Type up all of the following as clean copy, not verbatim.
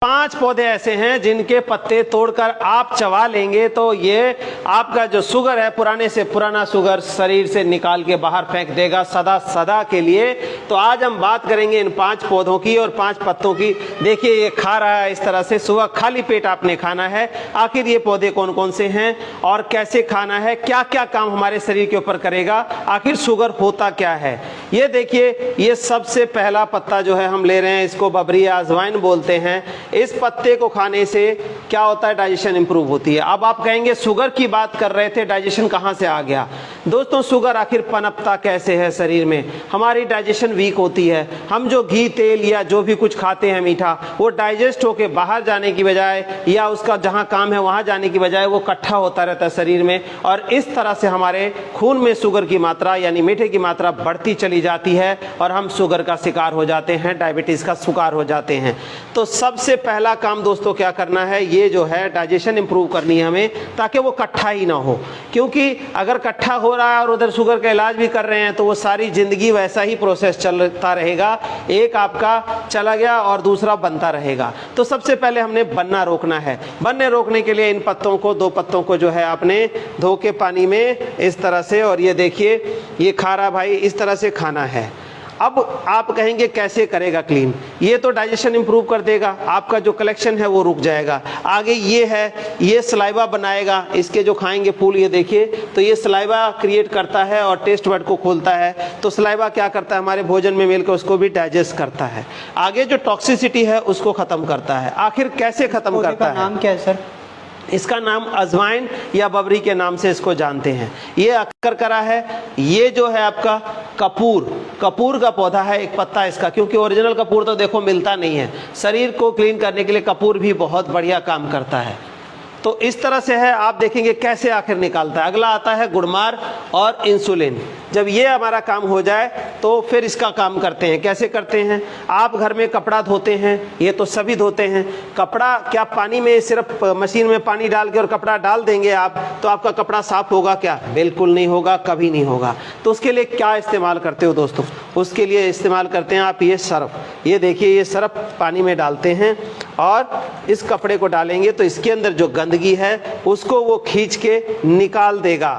5 पौधे ऐसे हैं जिनके पत्ते तोड़कर आप चबा लेंगे तो ये आपका जो शुगर है, पुराने से पुराना शुगर शरीर से निकाल के बाहर फेंक देगा सदा सदा के लिए। तो आज हम बात करेंगे इन 5 पौधों की और 5 पत्तों की। देखिए ये खा रहा है इस तरह से, सुबह खाली पेट आपने खाना है। आखिर ये पौधे कौन कौन से हैं और कैसे खाना है, क्या क्या काम हमारे शरीर के ऊपर करेगा, आखिर शुगर होता क्या है। ये देखिए, ये सबसे पहला पत्ता जो है हम ले रहे हैं, इसको बबरी या अजवाइन बोलते हैं। इस पत्ते को खाने से क्या होता है, डाइजेशन इंप्रूव होती है। अब आप कहेंगे शुगर की बात कर रहे थे, डाइजेशन कहां से आ गया। दोस्तों शुगर आखिर पनपता कैसे है शरीर में, हमारी डाइजेशन वीक होती है। हम जो घी तेल या जो भी कुछ खाते हैं मीठा, वो डाइजेस्ट होके बाहर जाने की बजाय या उसका जहां काम है वहां जाने की बजाय वो इकट्ठा होता रहता है शरीर में, और इस तरह से हमारे खून में शुगर की मात्रा यानी मीठे की मात्रा बढ़ती चली जाती है और हम शुगर का शिकार हो जाते हैं, डायबिटीज का शिकार हो जाते हैं। तो सबसे पहला काम दोस्तों क्या करना है, ये जो है डाइजेशन इंप्रूव करनी है हमें, ताकि वो इकट्ठा ही ना हो। क्योंकि अगर इकट्ठा हो रहा है और उधर शुगर का इलाज भी कर रहे हैं तो वो सारी जिंदगी वैसा ही प्रोसेस चलता रहेगा, एक आपका चला गया और दूसरा बनता रहेगा। तो सबसे पहले हमने बनना रोकना है। बनने रोकने के लिए इन पत्तों को, 2 पत्तों को जो है आपने धो के पानी में इस तरह से, और ये देखिए ये खा रहा भाई, इस तरह से खाना है। अब आप कहेंगे कैसे करेगा क्लीन, ये तो डाइजेशन इंप्रूव कर देगा, आपका जो कलेक्शन है वो रुक जाएगा। आगे ये है, ये सलाइवा बनाएगा, इसके जो खाएंगे फूल, ये देखिए, तो ये सलाइवा क्रिएट करता है और टेस्ट बड को खोलता है। तो सलाइवा क्या करता है, हमारे भोजन में मिलकर उसको भी डाइजेस्ट करता है। आगे जो टॉक्सिसिटी है उसको खत्म करता है। आखिर कैसे खत्म करता है, नाम क्या है सर? इसका नाम अजवाइन या बबरी के नाम से इसको जानते हैं। ये अकरकरा है, ये जो है आपका कपूर का पौधा है, एक पत्ता इसका, क्योंकि ओरिजिनल कपूर तो देखो मिलता नहीं है। शरीर को क्लीन करने के लिए कपूर भी बहुत बढ़िया काम करता है। तो इस तरह से है, आप देखेंगे कैसे आखिर निकालता है। अगला आता है गुड़मार और इंसुलिन। जब ये हमारा काम हो जाए तो फिर इसका काम करते हैं। कैसे करते हैं, आप घर में कपड़ा धोते हैं, ये तो सभी धोते हैं। कपड़ा क्या पानी में, सिर्फ मशीन में पानी डाल के और कपड़ा डाल देंगे आप तो आपका कपड़ा साफ होगा क्या? बिल्कुल नहीं होगा, कभी नहीं होगा। तो उसके लिए क्या इस्तेमाल करते हो दोस्तों, उसके लिए इस्तेमाल करते हैं आप ये सर्फ। ये देखिए ये सर्फ पानी में डालते हैं और इस कपड़े को डालेंगे तो इसके अंदर जो गंदगी है उसको वो खींच के निकाल देगा।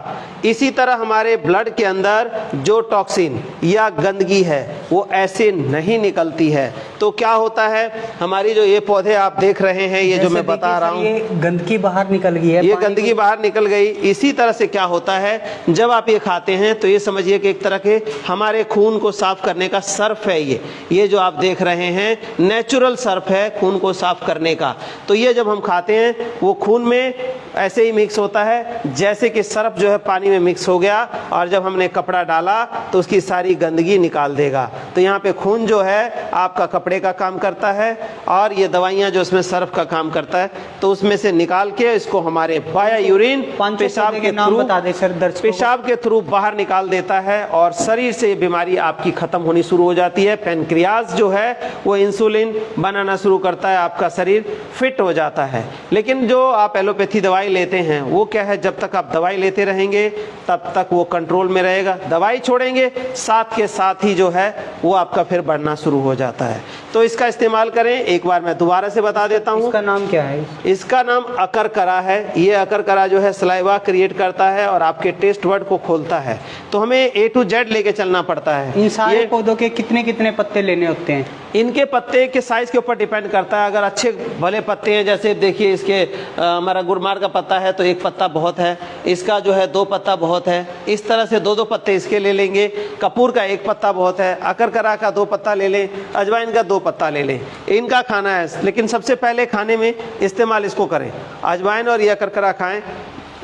इसी तरह हमारे ब्लड के अंदर जो टॉक्सिन या गंदगी है वो ऐसे नहीं निकलती है। तो क्या होता है, हमारी जो ये पौधे आप देख रहे हैं, ये जो मैं बता रहा हूँ, ये गंदगी बाहर निकल गई है, ये गंदगी बाहर निकल गई। इसी तरह से क्या होता है, जब आप ये खाते हैं तो ये समझिए कि एक तरह के हमारे खून को साफ करने का सर्फ है। ये जो आप देख रहे हैं नेचुरल सर्फ है खून को साफ करने का। तो ये जब हम खाते हैं वो खून में ऐसे ही मिक्स होता है जैसे कि सर्फ जो है पानी में मिक्स हो गया, और जब हमने कपड़ा डाला तो उसकी सारी गंदगी निकाल देगा। तो यहाँ पे खून जो है आपका कपड़े का काम करता है और ये दवाइयाँ जो इसमें सर्फ का काम करता है, तो उसमें से निकाल के इसको हमारे वाया यूरिन पेशाब के थ्रू, बता दे सर, पेशाब के थ्रू बाहर निकाल देता है और शरीर से ये बीमारी आपकी खत्म होनी शुरू हो जाती है। पेनक्रियाज जो है वो इंसुलिन बनाना शुरू करता है, आपका शरीर फिट हो जाता है। लेकिन जो आप एलोपैथी दवाई लेते हैं वो क्या है, जब तक आप दवाई लेते रहेंगे तब तक वो कंट्रोल में रहेगा। दवाई छोड़ेंगे साथ के साथ ही जो है वो आपका फिर बढ़ना शुरू हो जाता है। तो इसका इस्तेमाल करें। एक बार मैं दोबारा से बता देता हूँ, इसका नाम क्या है? इसका नाम अकरकरा है। ये अकरकरा जो है सलाइवा क्रिएट करता है और आपके टेस्ट बड को खोलता है। तो हमें A to Z लेके चलना पड़ता है। इन सारे पौधों के कितने कितने पत्ते लेने होते हैं? इनके पत्ते के साइज के ऊपर डिपेंड करता है। अगर अच्छे भले पत्ते हैं, जैसे देखिए इसके हमारा गुड़मार का पत्ता है तो 1 पत्ता बहुत है, इसका जो है 2 पत्ता बहुत है, इस तरह से 2-2 पत्ते इसके ले लेंगे। कपूर का 1 पत्ता बहुत है, अकरकरा का 2 पत्ता ले लें, अजवाइन का 2 पत्ता ले लें। इनका खाना है, लेकिन सबसे पहले खाने में इस्तेमाल इसको करें। अजवाइन और ये अकरकरा खाएं,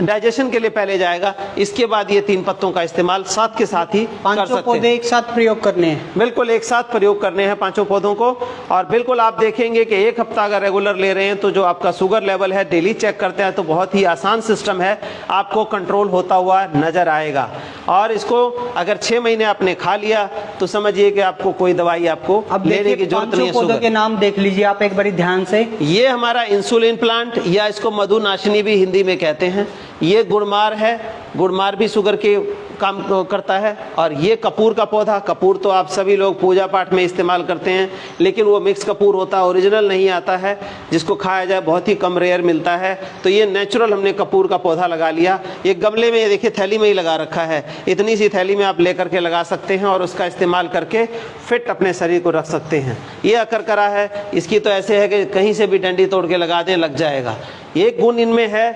डाइजेशन के लिए पहले जाएगा, इसके बाद ये 3 पत्तों का इस्तेमाल साथ के साथ ही कर सकते हैं। पौधे एक साथ प्रयोग करने हैं? बिल्कुल एक साथ प्रयोग करने हैं 5 पौधों को। और बिल्कुल आप देखेंगे कि 1 हफ्ता अगर रेगुलर ले रहे हैं तो जो आपका शुगर लेवल है डेली चेक करते हैं तो बहुत ही आसान सिस्टम है, आपको कंट्रोल होता हुआ नजर आएगा। और इसको अगर 6 महीने आपने खा लिया तो समझिए कि आपको कोई दवाई आपको लेने की जरूरत नहीं है। पौधों के नाम देख लीजिए आप एक बारी ध्यान से। ये हमारा इंसुलिन प्लांट या इसको मधुनाशिनी भी हिंदी में कहते हैं। ये गुड़मार है, गुड़मार भी शुगर के काम करता है। और ये कपूर का पौधा, कपूर तो आप सभी लोग पूजा पाठ में इस्तेमाल करते हैं, लेकिन वो मिक्स कपूर होता है, ओरिजिनल नहीं आता है जिसको खाया जाए, बहुत ही कम रेयर मिलता है। तो ये नेचुरल हमने कपूर का पौधा लगा लिया। ये गमले में, ये देखिए थैली में ही लगा रखा है, इतनी सी थैली में आप लेकर के लगा सकते हैं और उसका इस्तेमाल करके फिट अपने शरीर को रख सकते हैं। ये अकरकरा है, इसकी तो ऐसे है कि कहीं से भी डंडी तोड़ के लगा दें, लग जाएगा। एक गुण इनमें है,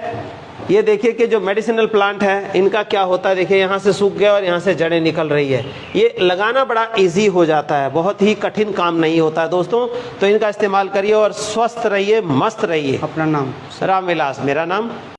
ये देखिए कि जो मेडिसिनल प्लांट है इनका क्या होता है, देखिए यहाँ से सूख गया और यहाँ से जड़ें निकल रही है। ये लगाना बड़ा इजी हो जाता है, बहुत ही कठिन काम नहीं होता है दोस्तों। तो इनका इस्तेमाल करिए और स्वस्थ रहिए, मस्त रहिए। अपना नाम? राम विलास मेरा नाम।